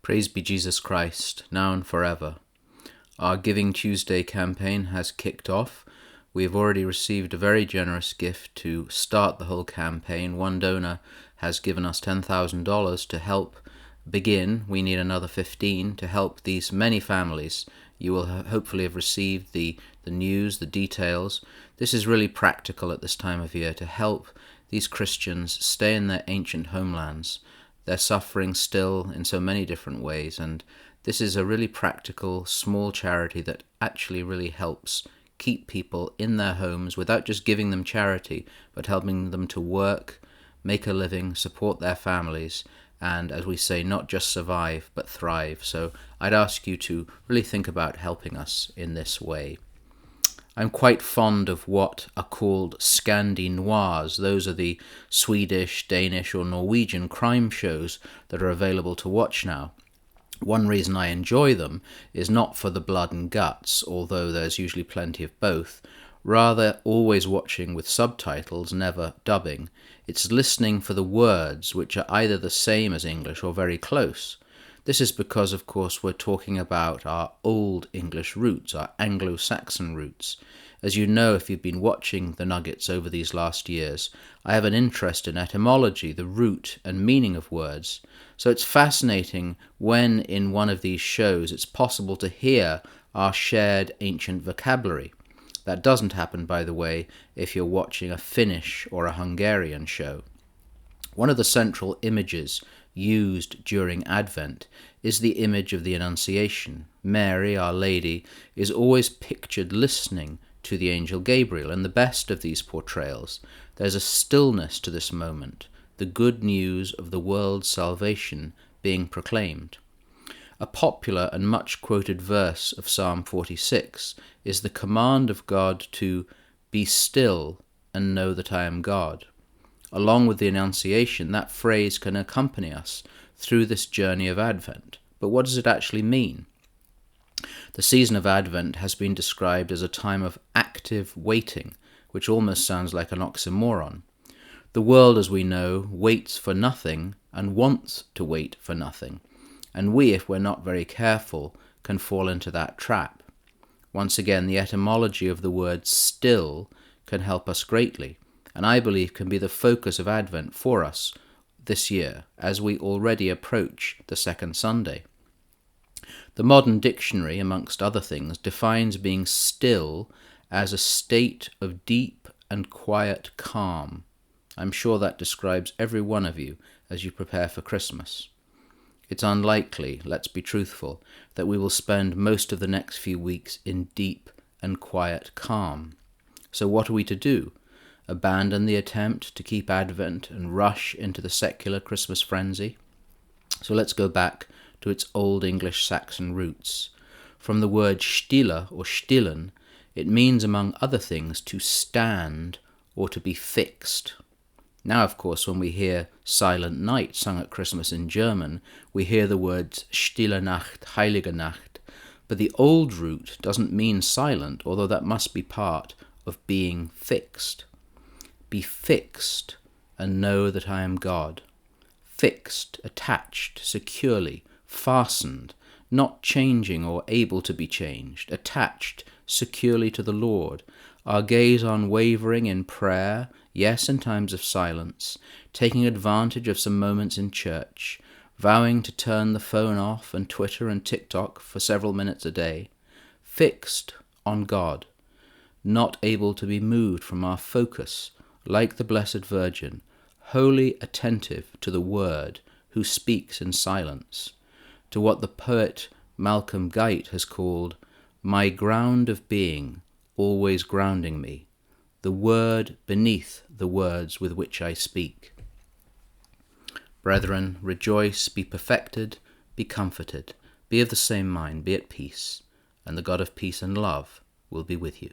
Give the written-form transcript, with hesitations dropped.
Praise be Jesus Christ, now and forever. Our Giving Tuesday campaign has kicked off. We have already received a very generous gift to start the whole campaign. One donor has given us $10,000 to help begin. We need another 15 to help these many families. You will hopefully have received the news, the details. This is really practical at this time of year to help these Christians stay in their ancient homelands. They're suffering still in so many different ways, and this is a really practical, small charity that actually really helps keep people in their homes without just giving them charity, but helping them to work, make a living, support their families, and, as we say, not just survive, but thrive. So I'd ask you to really think about helping us in this way. I'm quite fond of what are called Scandi-noirs. Those are the Swedish, Danish or Norwegian crime shows that are available to watch now. One reason I enjoy them is not for the blood and guts, although there's usually plenty of both. Rather, always watching with subtitles, never dubbing. It's listening for the words, which are either the same as English or very close. This is because, of course, we're talking about our old English roots, our Anglo-Saxon roots. As you know, if you've been watching the Nuggets over these last years, I have an interest in etymology, the root and meaning of words. So it's fascinating when, in one of these shows, it's possible to hear our shared ancient vocabulary. That doesn't happen, by the way, if you're watching a Finnish or a Hungarian show. One of the central images used during Advent is the image of the Annunciation. Mary, Our Lady, is always pictured listening to the angel Gabriel. In the best of these portrayals, there's a stillness to this moment, the good news of the world's salvation being proclaimed. A popular and much quoted verse of Psalm 46 is the command of God to be still and know that I am God. Along with the Annunciation, that phrase can accompany us through this journey of Advent. But what does it actually mean? The season of Advent has been described as a time of active waiting, which almost sounds like an oxymoron. The world, as we know, waits for nothing and wants to wait for nothing. And we, if we're not very careful, can fall into that trap. Once again, the etymology of the word still can help us greatly, and I believe can be the focus of Advent for us this year, as we already approach the second Sunday. The modern dictionary, amongst other things, defines being still as a state of deep and quiet calm. I'm sure that describes every one of you as you prepare for Christmas. It's unlikely, let's be truthful, that we will spend most of the next few weeks in deep and quiet calm. So what are we to do? Abandon the attempt to keep Advent and rush into the secular Christmas frenzy? So let's go back to its Old English Saxon roots. From the word stille or stillen, it means, among other things, to stand or to be fixed. Now, of course, when we hear Silent Night sung at Christmas in German, we hear the words Stille Nacht, Heilige Nacht, but the old root doesn't mean silent, although that must be part of being fixed. Be fixed and know that I am God. Fixed, attached, securely, fastened, not changing or able to be changed, attached securely to the Lord, our gaze unwavering in prayer, yes, in times of silence, taking advantage of some moments in church, vowing to turn the phone off and Twitter and TikTok for several minutes a day, fixed on God, not able to be moved from our focus, like the Blessed Virgin, wholly attentive to the Word who speaks in silence, to what the poet Malcolm Guite has called my ground of being, always grounding me, the Word beneath the words with which I speak. Brethren, rejoice, be perfected, be comforted, be of the same mind, be at peace, and the God of peace and love will be with you.